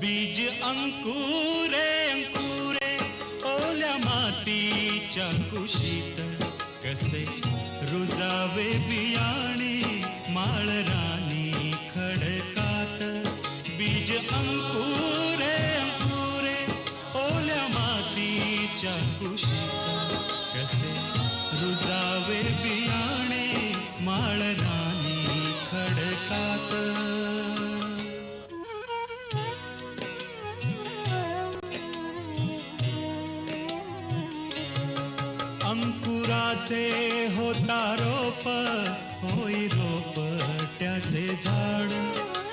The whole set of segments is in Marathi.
बीज अंकुरे अंकुरे ओल्या मातीच्या कुशीत, कसे रुजावे बियाणे माळरानी खडकात. बीज अंकुरे अंकुरे ओल्या मातीच्या कुशीत, कसे रुजावे बियाणे माळरानी खडकात. अंकुराचे होता रोप, होई रोप त्याचे झाड.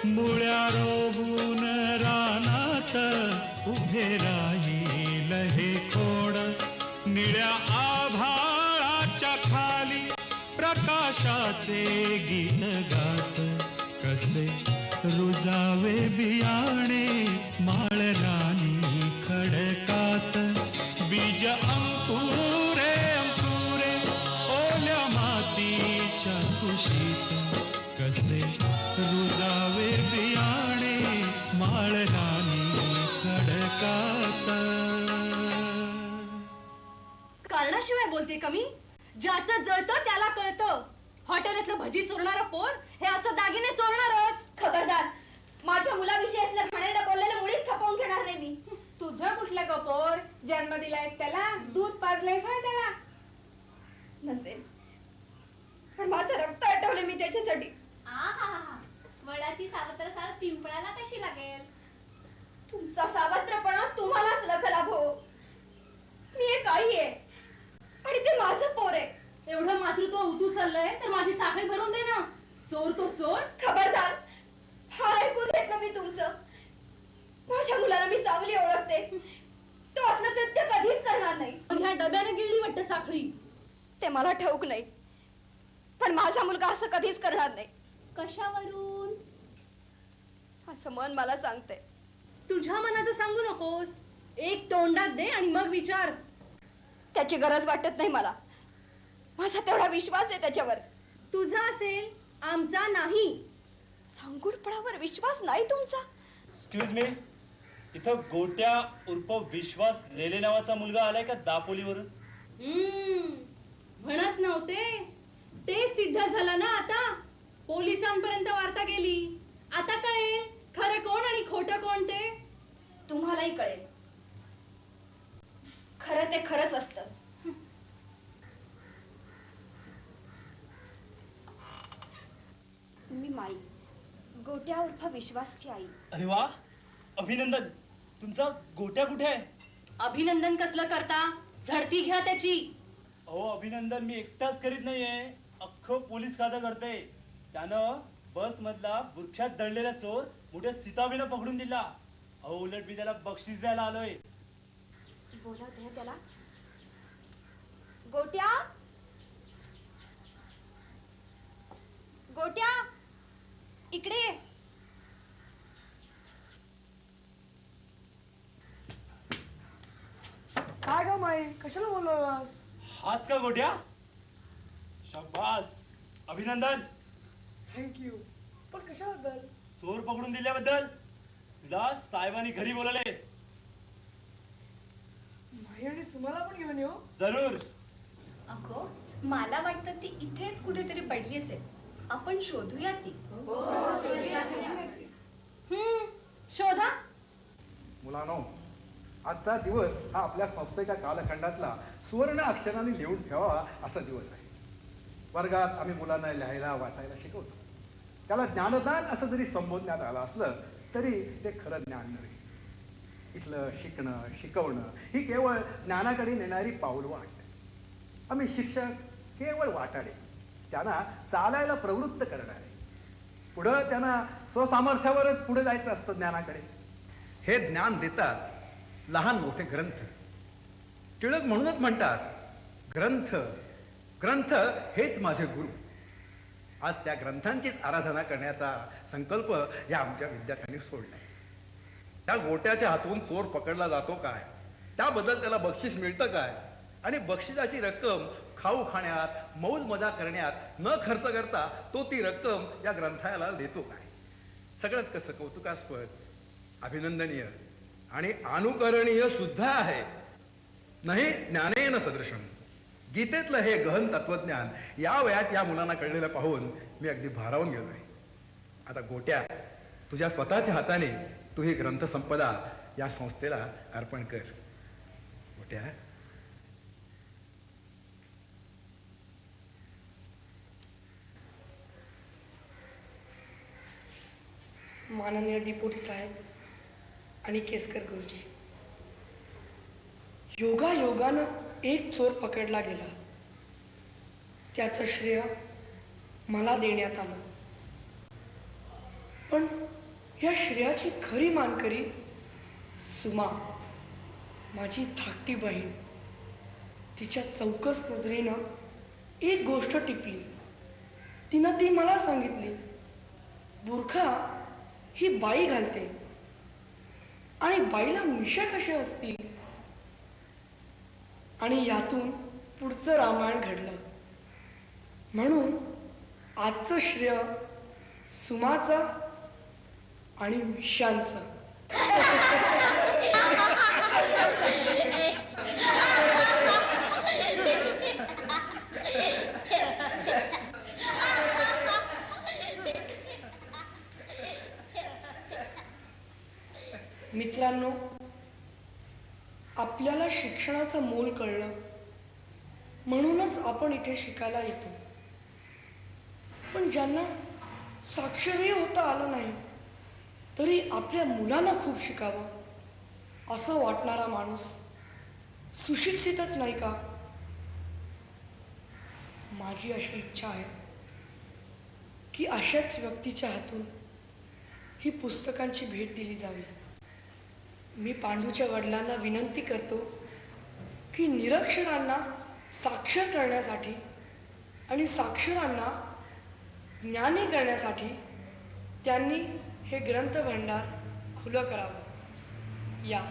मुळ्या रोवून रानात उभे राहील हे खोड. निळ्या आभाळाच्या खाली प्रकाशाचे गीत गात, कसे रुजावे बियाणे माळरानी खडकात. बीज अंकुरे अंकुरे ओल्या मातीच्या कुशीत, कसे रुजावे बियाणे माळरानी खडकात. कारणाशिवाय बोलते कमी. ज्याचं जळतं त्याला कळतं. हॉटेलातलं भजी चोरणारा पोर हे असं दागिने चोरणारच. खबरदार, माझ्या मुलाविषयी असलं घाणेरडं बोललेलं मुळीच खपवून घेणार नाही मी. तुझं कुठलं कपोर? जन्म दिलाय त्याला, दूध पाजलंय त्याला. नसेल, पण माझं रक्त आटवले मी त्याच्यासाठी. वडाची सावत्र साळ पिंपळाला कशी लागेल? तुमचा सावत्रपणा तुम्हालाच लखला भाऊ. मी एक आई आहे आणि ते माझं पोर आहे. एवढं मातृत्व उतू चाललंय तर माझी साखळी भरून दे ना. चोर तो चोर. खबरदार, फार ऐकून घेतलं मी तुमचं. माझ्या मुलाला मी चांगली ओळखते. तो असलं कृत्य कधीच करणार नाही. ह्या डब्याने गिळली वाटतं साखळी. ते मला ठाऊक नाही, पण माझा मुलगा असं कधीच करणार नाही. कशावरून? असं मन मला सांगते. तुझ्या मनाचं सांगू नकोस. एक तोंडात दे आणि मग विचार. त्याची गरज वाटत नाही मला. माझा तेवढा विश्वास आहे त्याच्यावर. तुझा असेल, आमचा नाही. सांगुडपणावर विश्वास नाही तुमचा? एक्सक्यूज मी, इथं गोट्या उर्फ विश्वास लेले नावाचा मुलगा आलाय का दापोलीवरून? म्हणत नव्हते ते सिद्ध झालं ना. आता पोलिसांपर्यंत वार्ता गेली. आता कळेल खरं कोण आणि खोटं कोण ते. तुम्हालाही कळेल. खरं ते खरंच असतं. मी माई, गोट्या उर्फ विश्वासची आई. अरे वा, अभिनंदन. तुमचा गोट्या कुठे आहे? अभिनंदन कसलं करता? झडती घ्या त्याची. अहो, अभिनंदन मी एकटाच करीत नाहीये, अख्खं पोलीस खातं करते. त्यानं बस मधला बुरख्यात दडलेला चोर मोठ्या सीताबीनं पकडून दिला. अहो, उलट मी त्याला बक्षीस द्यायला आलोय. बोलवते त्याला. गोट्या, गोट्या, इकडे ये. काय ग माई, कशाला बोलवलास? हाच का गोट्या? शाबास, अभिनंदन. थँक्यू. पण कशाबद्दल? चोर पकडून दिल्याबद्दल. तुला साहेबांनी घरी बोलवले. माई आणि तुम्हाला पण घेऊन येऊ? जरूर. अगो, मला वाटतं ती इथेच कुठेतरी पडली असेल. आपण शोधूया ती. शोधा. मुलांनो, आजचा दिवस हा आपल्या संस्थेच्या कालखंडातला सुवर्ण अक्षराने लिहून ठेवावा असा दिवस आहे. वर्गात आम्ही मुलांना लिहायला वाचायला शिकवतो. त्याला ज्ञानदान असं जरी संबोधण्यात आलं असलं तरी ते खरं ज्ञान नव्हे. इथलं शिकणं शिकवणं ही केवळ ज्ञानाकडे नेणारी पाऊलवाट. आम्ही शिक्षक केवळ वाटाडे, त्यांना चालायला प्रवृत्त करणारे. पुढं त्यांना स्वसामर्थ्यावरच पुढे जायचं असतं ज्ञानाकडे. हे ज्ञान देतात लहान मोठे ग्रंथ. टिळक म्हणूनच म्हणतात, ग्रंथ ग्रंथ हेच माझे गुरु. आज त्या ग्रंथांचीच आराधना करण्याचा संकल्प या आमच्या विद्यार्थ्यांनी सोडलाय. त्या गोट्याच्या हातून चोर पकडला जातो काय, त्याबद्दल त्याला बक्षीस मिळतं काय, आणि बक्षिसाची रक्कम खाऊ खाण्यात मौज मजा करण्यात न खर्च करता तो ती रक्कम या ग्रंथालयाला देतो काय. सगळंच कसं कौतुकास्पद. अभिनंदनीय आणि अनुकरणीय सुद्धा आहे. नाही ज्ञानेन सदृशम. गीतेतलं हे गहन तत्वज्ञान या वयात या मुलांना कळलेलं पाहून मी अगदी भारावून गेलो आहे. आता गोट्या, तुझ्या स्वतःच्या हाताने तू ही ग्रंथसंपदा या संस्थेला अर्पण कर. गोट्या. माननीय डिपोटी साहेब आणि केसकर गुरुजी, योगायोगानं एक चोर पकडला गेला. त्याचं श्रेय मला देण्यात आलं. पण या श्रेयाची खरी मानकरी सुमा, माझी धाकटी बहीण. तिच्या चौकस नजरेनं एक गोष्ट टिपली. तिनं ती मला सांगितली, बुरखा ही बाई घालते आणि बाईला मिशा कशी असतील. आणि यातून पुढचं रामायण घडलं. म्हणून आजचं श्रेय सुमाचं आणि मिशांचं. मित्रांनो, आपल्याला शिक्षणाचं मोल कळलं म्हणूनच आपण इथे शिकायला येतो. पण ज्यांना साक्षरही होता आलं नाही तरी आपल्या मुलांना खूप शिकावं असं वाटणारा माणूस सुशिक्षितच नाही का? माझी अशी इच्छा आहे की अशाच व्यक्तीच्या हातून ही पुस्तकांची भेट दिली जावी. मी पांडूच्या वडिलांना विनंती करतो की निरक्षरांना साक्षर करण्यासाठी आणि साक्षरांना ज्ञानी करण्यासाठी त्यांनी हे ग्रंथ भांडार खुलं करावं. या.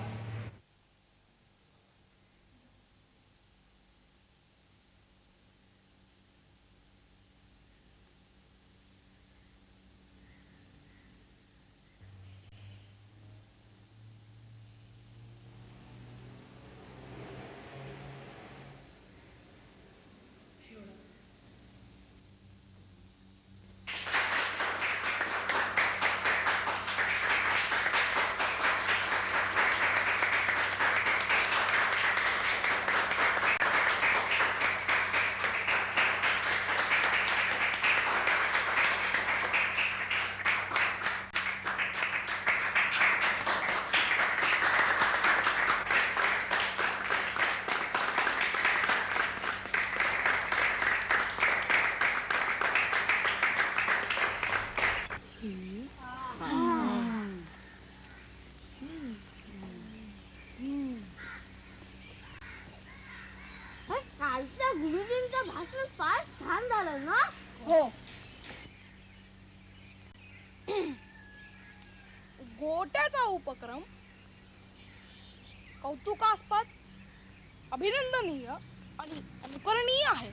कालच्या गुरुजींचं भाषण फार छान झालं ना. हो. गोट्याचा उपक्रम कौतुकास्पद, अभिनंदनीय आणि अनुकरणीय आहे.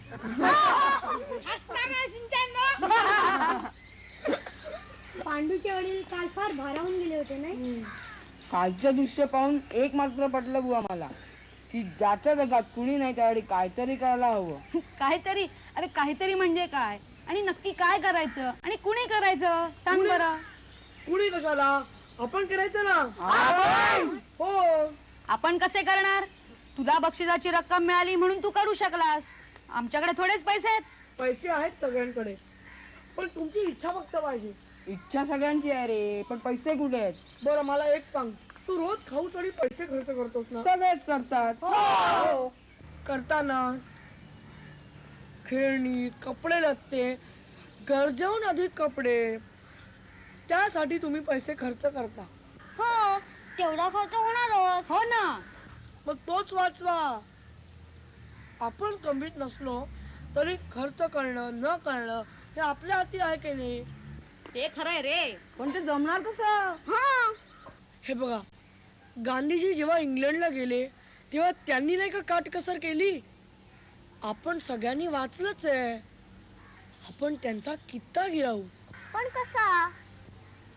पांडूचे वडील काल फार भारावून गेले होते नाही. कालचं दृश्य पाहून एक मात्र पटलं बुवा मला की ज्याच्या जगात कुणी नाही त्यावेळी काहीतरी करायला हवं. काहीतरी? अरे काहीतरी म्हणजे काय आणि नक्की काय करायचं आणि कुणी करायचं सांग बरं. कुणी कशाला? आपण करायचं ना. हो. आपण कसे करणार? तुला बक्षिसाची रक्कम मिळाली म्हणून तू करू शकलास. आमच्याकडे थोडेच पैसे आहेत. पैसे आहेत सगळ्यांकडे, पण तुमची इच्छा फक्त पाहिजे. इच्छा सगळ्यांची आहे रे, पण पैसे कुठे आहेत? बरं मला एक सांग, तू रोज खाऊ तरी पैसे खर्च करतोस ना? सगळेच करतात. हो. करताना खेळणी, कपडे लत्ते, गरजेहून अधिक कपडे, त्यासाठी तुम्ही पैसे खर्च करता. हो, तेवढा खर्च होणारच. हो ना. मग तोच वाचवा. आपण कमीत नसलो तरी खर्च करणं न करणं हे आपल्या हाती आहे की नाही? ते खरंय रे, पण ते जमणार कसं? हे बघा, गांधीजी जेव्हा इंग्लंडला गेले तेव्हा त्यांनी नाही का काटकसर केली? आपण सगळ्यांनी वाचलंच आहे. आपण त्यांचा कित्ता गिरावू. पण कसा?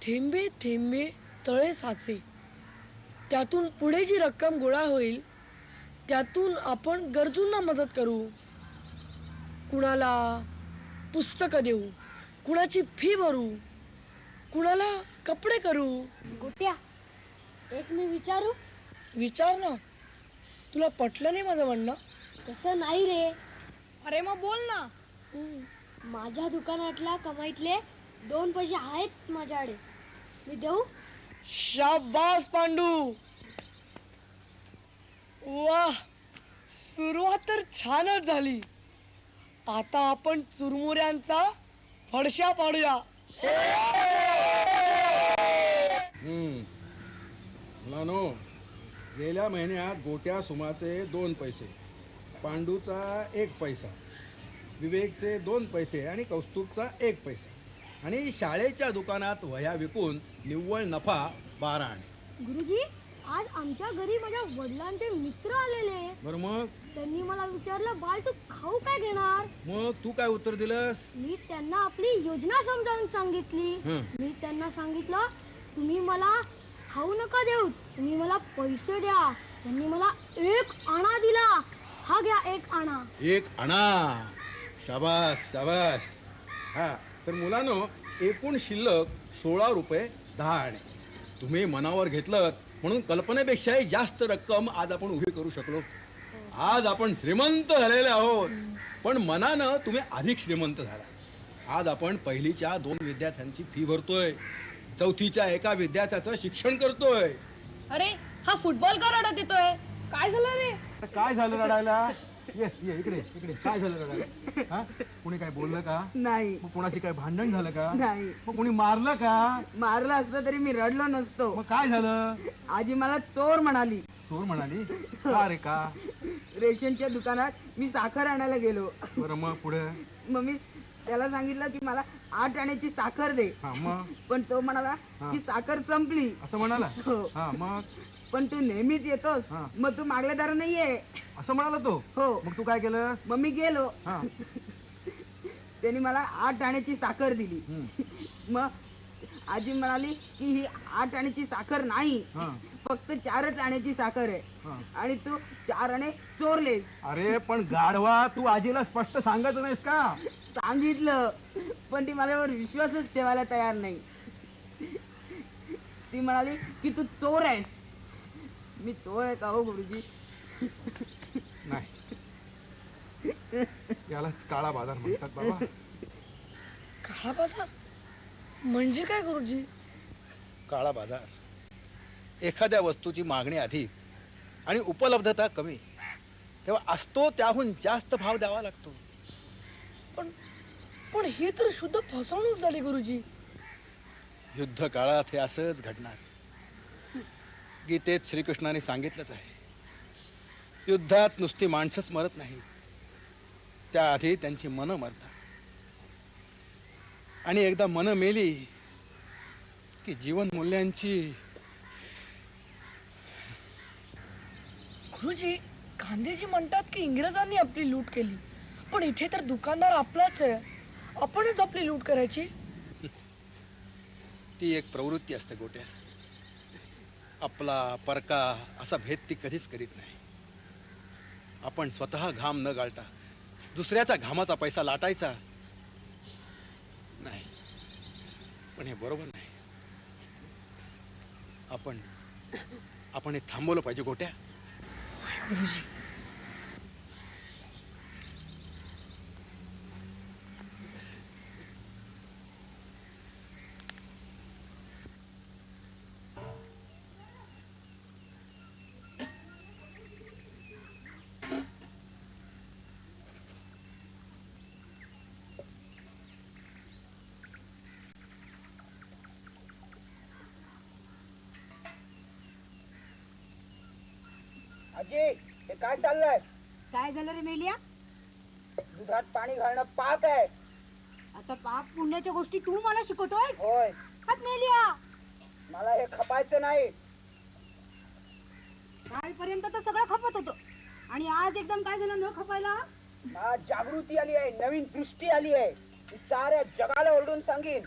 थेंबे थेंबे तळे साचे. त्यातून पुढे जी रक्कम गोळा होईल त्यातून आपण गरजूंना मदत करू. कुणाला पुस्तकं देऊ, कुणाची फी भरू, कुणाला कपडे करू. गोट्या एक मी विचारू? विचार ना. तुला पटलं नाही माझं म्हणणं? तसं नाही रे. अरे मग बोल ना. माझ्या दुकानातल्या कमाईतले 2 पैसे आहेत माझ्याकडे, मी देऊ? शाबास पांडू. वाह, सुरुवात तर छानच झाली. आता आपण चुरमुऱ्यांचा फडशा पाडूया. मुलांनो, गेल्या महिन्यात गोट्या सुमाचे 2 पैसे, पांडूचा 1 पैसा, विवेकचे 2 पैसे आणि कौस्तुभचा 1 पैसा आणि शाळेच्या दुकानात वह्या विकून निव्वळ नफा 12 आणे. गुरुजी, आज आमच्या घरी माझ्या वडिलांचे मित्र आलेले. बरं मग? त्यांनी मला विचारलं, बाळ तू खाऊ काय घेणार? मग तू काय उत्तर दिलंस? मी त्यांना आपली योजना समजावून सांगितली. मी त्यांना सांगितलं, तुम्ही मला खाऊ नका देऊ, तुम्ही मला पैसे द्या. त्यांनी मला 1 आणा दिला. हा घ्या 1 आणा. 1 आणा. शाबास शाबास. हा, तर मुलांनो, एकूण शिल्लक 16 रुपये 10 आणे. तुम्ही मनावर घेतलं म्हणून कल्पनेपेक्षाही जास्त रक्कम आज आपण उभी करू शकलो. आज आपण श्रीमंत झालेले आहोत, पण मनानं तुम्ही अधिक श्रीमंत झाला. आज आपण पहिलीच्या 2 विद्यार्थ्यांची फी भरतोय, चौथीच्या एका विद्यार्थ्याचं शिक्षण करतोय. अरे हा फुटबॉल का रडत येतोय? काय झालं रे? काय झालं रडायला? ये इकडे इकडे. काय झालं रडायला? हा, कुणी काय बोललं का? नाही मग कोणाशी काय भांडण झालं का? नाही. मग कोणी मारलं का? मारलं असतं तरी मी रडलो नसतो. मग काय झालं? आजी मला चोर म्हणाली. चोर म्हणाली? का रे का? रेशनच्या दुकानात मी साखर आणायला गेलो. बरं, मग पुढे? मग मी त्याला सांगितलं की मला 8 आण्याची साखर दे. हा, मग? पण तो म्हणाला की साखर संपली. असं म्हणाला? हो. हा, मग? पण तू नेहमीच येतोस, हा. मग तू मागलेदार नाहीये. असं म्हणाला तो? हो. मग तू काय केलं? मग मी गेलो. हा. त्यांनी मला 8 आण्याची साखर दिली. मग आजी म्हणाली की ही 8 आण्याची साखर नाही, हा. फक्त 4च आण्याची साखर आहे. हा. आणि तू 4 आणे चोरलेस. अरे पण गाढवा, तू आजीला स्पष्ट सांगत नाहीस का? सांगितलं, पण ती माझ्यावर विश्वासच ठेवायला तयार नाही. ती म्हणाली की तू चोर आहेस. मी चोर आहे का हो गुरुजी? नाही, यालाच काळा बाजार म्हणतात बाबा. काळा बाजार म्हणजे काय गुरुजी? काळा बाजार, एखाद्या वस्तूची मागणी अधिक आणि उपलब्धता कमी, तेव्हा असतो त्याहून जास्त भाव द्यावा लागतो. पण ही तर शुद्ध फसवणूक झाली गुरुजी. युद्ध काळात हे असंच घडणार. गीतेत श्रीकृष्णाने सांगितलंच आहे, युद्धात नुसती माणसंच मरत नाही, त्याआधी त्यांची मनं मरतात. आणि एकदा मनं मेली की जीवन मूल्यांची. गुरुजी, गांधीजी म्हणतात की इंग्रजांनी आपली लूट केली, पण इथे तर दुकानदार आपलाच आहे. आपणच आपली लूट करायची. ती एक प्रवृत्ती असते गोट्या. आपला परका असा भेद ती कधीच करीत नाही. आपण स्वतः घाम न गाळता दुसऱ्याचा घामाचा पैसा लाटायचा नाही, पण हे बरोबर नाही. आपण हे थांबवलं पाहिजे गोट्या. गुरुजी, आजी, हे काय चाललंय? काय झालं रे मेलिया? दुधात पाणी घालणं पाप आहे. आता पाप पुण्याच्या गोष्टी तू मला शिकवतोय? होय, हात मेलिया, मला हे खपायचं नाही. कालपर्यंत तर सगळं खपत होतं आणि आज एकदम काय झालं न खपायला? आज जागृती आली आहे, नवीन दृष्टी आली आहे. मी साऱ्या जगाला ओरडून सांगेन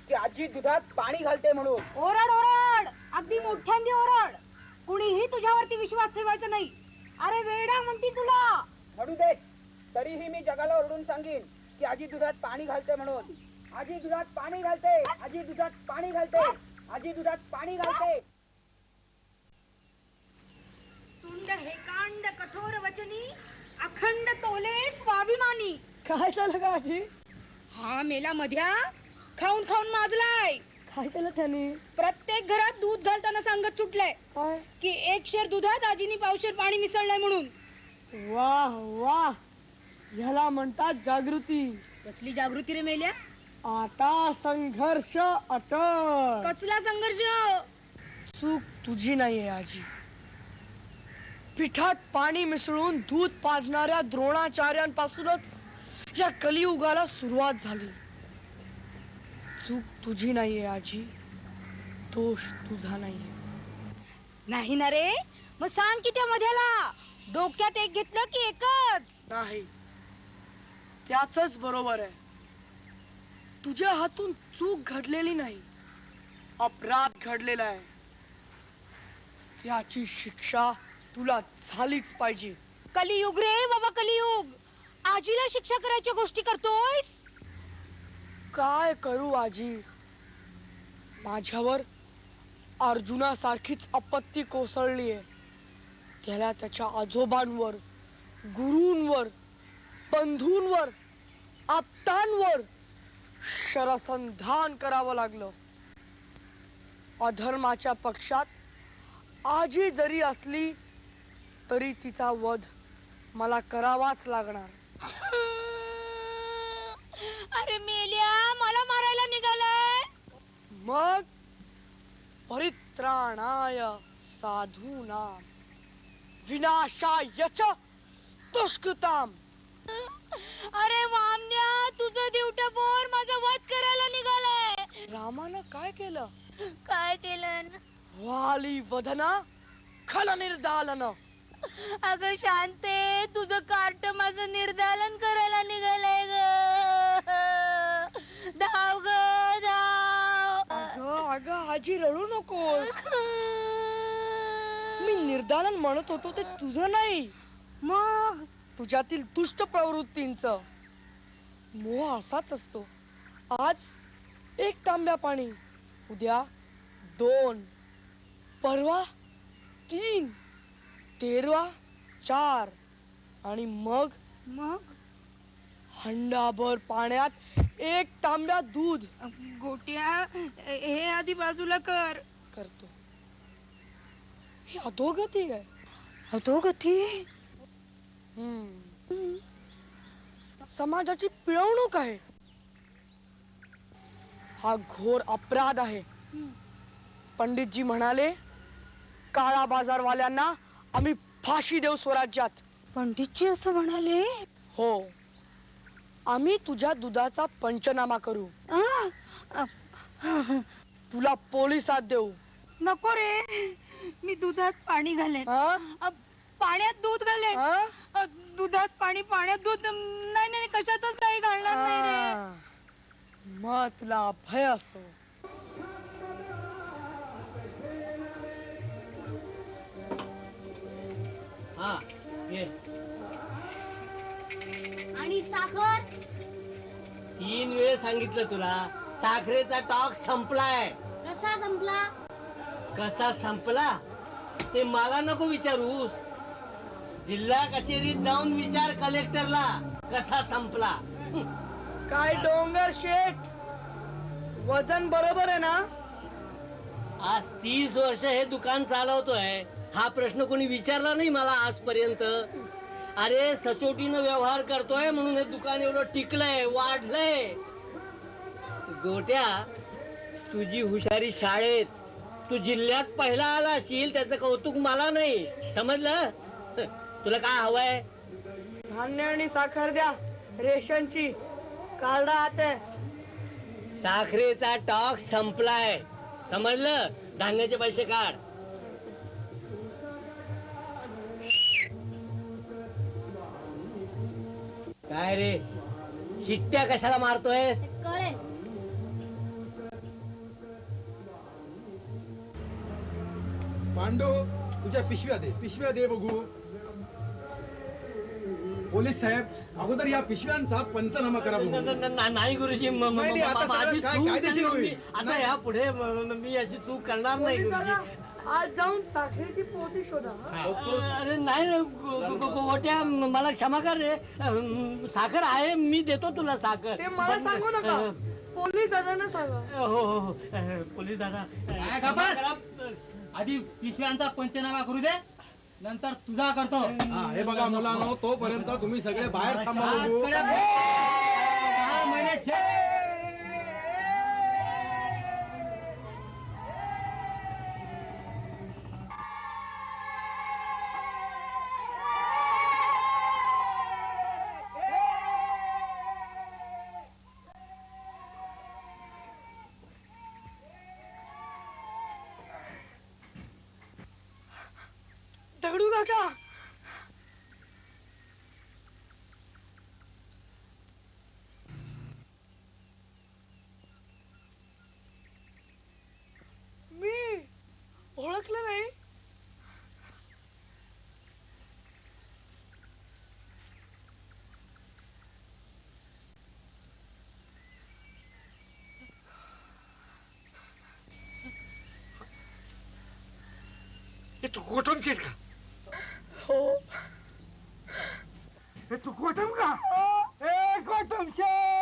की आजी दुधात पाणी घालते म्हणून. ओरड ओरड, अगदी मोठ्यांदी ओरड. कुणीही तुझ्यावरती विश्वास ठेवायचा नाही. अरे वेडा म्हणती तुला. म्हणू दे, तरीही मी जगाला ओरडून सांगेन की आजी दुधात पाणी घालते म्हणून. आजी दुधात पाणी घालते, आजी दुधात पाणी घालते, आजी दुधात पाणी घालते. तुंड हे कांड कठोर वचनी, अखंड तोले स्वाभिमानी. काय झालं का आजी? हा मेला मध्या खाऊन खाऊन माजलाय. काय केलं त्याने? प्रत्येक घरात दूध घालताना सांगत सुटलंय काय? की 1 शेर दुधात आजीनी पावशेर पाणी मिसळलंय म्हणून. वाह वाह, ह्याला म्हणतात जागृती. कसली जागृती रे मेल्या? आता संघर्ष अटळ. कसला संघर्ष? चूक तुझी नाहीये आजी. पिठात पाणी मिसळून दूध पाजणाऱ्या द्रोणाचार्यांपासूनच या कलियुगाला सुरुवात झाली. चूक तुझी नाहीये आजी, दोष तुझा नाहीये. नाही ना रे, मग सांग की त्या मध्याला. डोक्यात एक घेतलं की एकच. नाही, त्याच बरोबर आहे. तुझ्या हातून चूक घडलेली नाही, अपराध घडलेला आहे. त्याची शिक्षा तुला झालीच पाहिजे. कलियुग रे बाबा, कलियुग. आजीला शिक्षा करायच्या गोष्टी करतोयस. काय करू आजी, माझ्यावर अर्जुनासारखीच आपत्ती कोसळली आहे. त्याला त्याच्या आजोबांवर, गुरूंवर, बंधूंवर, आप्तांवर शरसंधान करावं लागलं. अधर्माच्या पक्षात आजी जरी असली तरी तिचा वध मला करावाच लागणार. अरे मेल्या, मला मारायला निघालाय. मग परित्राणाय साधूनां विनाशाय च दुष्कृताम. अरे वामन्या, तुझं दिवट बोर माझा वध करायला निघालाय. रामानं काय केलं? काय केलं? वाली वदना खल निर्दालन. अगं शांते, तुझं कार्ट माझं निर्दालन करायला निघालंय ग. धाव ग धाव. अगं आजी, रडू नकोस. मी निर्दालन म्हणत होतो ते तुझं नाही, मग तुझ्यातील दुष्ट प्रवृत्तींचं. मोह असाच असतो. आज 1 तांब्या पाणी, उद्या 2, परवा 3, तेरवा 4 आणि मग हंडाभर पाण्यात 1 तांब्या दूध. गोट्या, हे आधी बाजूला कर. करतो. ही अधोगती आहे. अधोगती? समाजाची पिळवणूक आहे. हा घोर अपराध आहे. पंडितजी म्हणाले, काळा बाजारवाल्यांना आम्ही फाशी देऊ स्वराज्यात. पंडितजी असं म्हणाले? हो, आम्ही तुझ्या दुधाचा पंचनामा करू. तुला पोलिसात देऊ. नको रे, मी दुधात पाणी घालेन. पाण्यात दूध घालेन. दुधात पाणी, पाण्यात दूध. नाही नाही, कशातच काही घालणार नाही रे. मग तुला अभय असो. आणि साखर? 3 वेळ सांगितलं तुला, साखरेचा टॉक संपलाय. कसा संपला? कसा संपला ते मला नको विचारूस. जिल्हा कचेरीत जाऊन विचार कलेक्टरला कसा संपला. काय डोंगर शेठ, वजन बरोबर आहे ना? आज 30 वर्ष हे दुकान चालवतोय, हा प्रश्न कोणी विचारला नाही मला आजपर्यंत. अरे सचोटीनं व्यवहार करतोय म्हणून हे दुकान एवढं टिकलंय, वाढलंय. गोट्या, तुझी हुशारी शाळेत, तू जिल्ह्यात पहिला आला असशील त्याचं कौतुक मला नाही, समजलं? तुला काय हवंय? धान्य आणि साखर द्या, रेशनची कार्ड आते. साखरेचा टॉक संपलाय, समजलं? धान्याचे पैसे काढ. काय रे, शिट्ट्या कशाला मारतोय? कळेल. पांडू, तुझ्या पिशव्या दे बघू. पोलीस साहेब अगोदर या पिशव्यांचा पंचनामा करा बघू. नाही गुरुजी नाही, नाही, आता माझी सगळं काय चूक कायदेशीर झाली. होईल. आता नाही. यापुढे मी अशी चूक करणार नाही पोलीस गुरुजी. दादा, आज जाऊन साखरेची पोती शोधा हा? अरे नाही गोट्या मला क्षमा कर रे. साखर आहे, मी देतो तुला साखर. ते मला पण, सांगू नका. पोलीस दादांना सांगा. हो पोलीस दादा आधी पिशव्यांचा पंचनामा करू दे, नंतर तुझा करतो. हा, हे बघा मुलांनो, तोपर्यंत तुम्ही सगळे बाहेर थांबा बघू. दगडू काका, मी ओळखलं नाही. तू कोटम शेट का? हो, तू कोटम का? ए कोटम शेट!